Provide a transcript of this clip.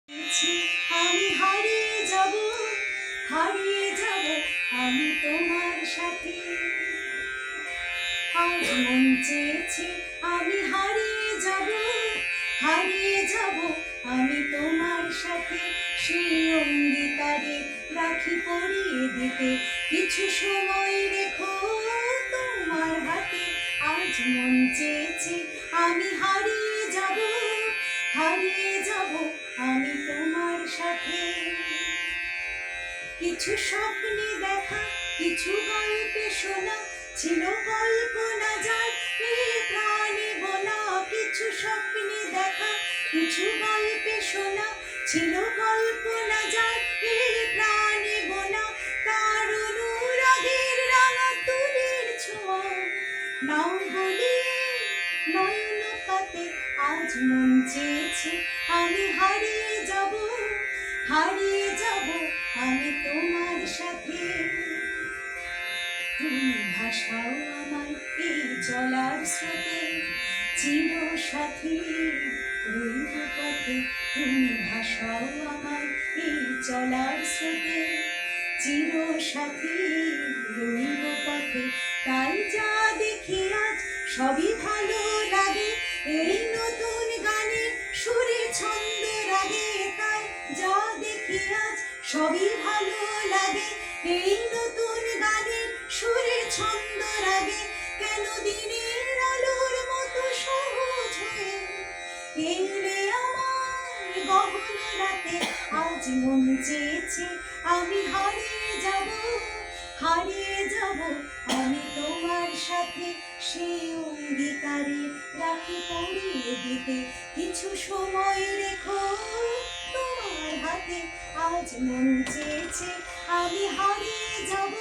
চেয়েছি আমি হারিয়ে যাব, হারিয়ে যাব আমি তোমার সাথে। আজ মন চেয়েছে আমি হারিয়ে যাব, হারিয়ে যাব আমি তোমার সাথে। সেই অঙ্গীকারে রাখি পরিয়ে দিতে, কিছু সময় রেখো তোমার হাতে। আজ মন চেয়েছে আমি হারিয়ে যাব, হারিয়ে যাব আমি তোমার সাথে। কিছু স্বপ্নে দেখা, কিছু গল্পে শোনা, ছিল কল্পনা যার এ প্রাণে বোনা। কিছু স্বপ্নে দেখা, কিছু গল্পে শোনা, ছিল কল্পনা যার এ প্রাণে বোনা। তার অনুরাগের রাঙা তুলির ছোঁয়া নাও গলিয়ে নয়ন পাতে। আজ মন চেয়েছে আমি হারিয়ে যাব, হারিয়ে যাব আমি তোমার সাথে। তুমি ভাসাও আমায় এই চলার স্রোতে, চির সাথী রইব পথে। তুমি ভাসাও আমায় এই চলার স্রোতে, চির সাথী রইব পথে। তাই যা দেখি আজ সবই ভালো লাগে, এই নতুন গানের সুরে ছন্দ রাগে। তাই যা দেখি আজ সবই ভালো লাগে, এই নতুন গানের সুরে ছন্দ রাগে। কেন দিনের আলোর মতো সহজ হয়ে এলে আমার গহন রাতে। আজ মন চেয়েছে আমি হারিয়ে যাব, হারিয়ে যাব আমি তোমার সাথে। সেই অঙ্গীকারে রাখি পরিয়ে দিতে, কিছু সময় রেখো তোমার হাতে। আজ মন চেয়েছে আমি হারিয়ে যাব।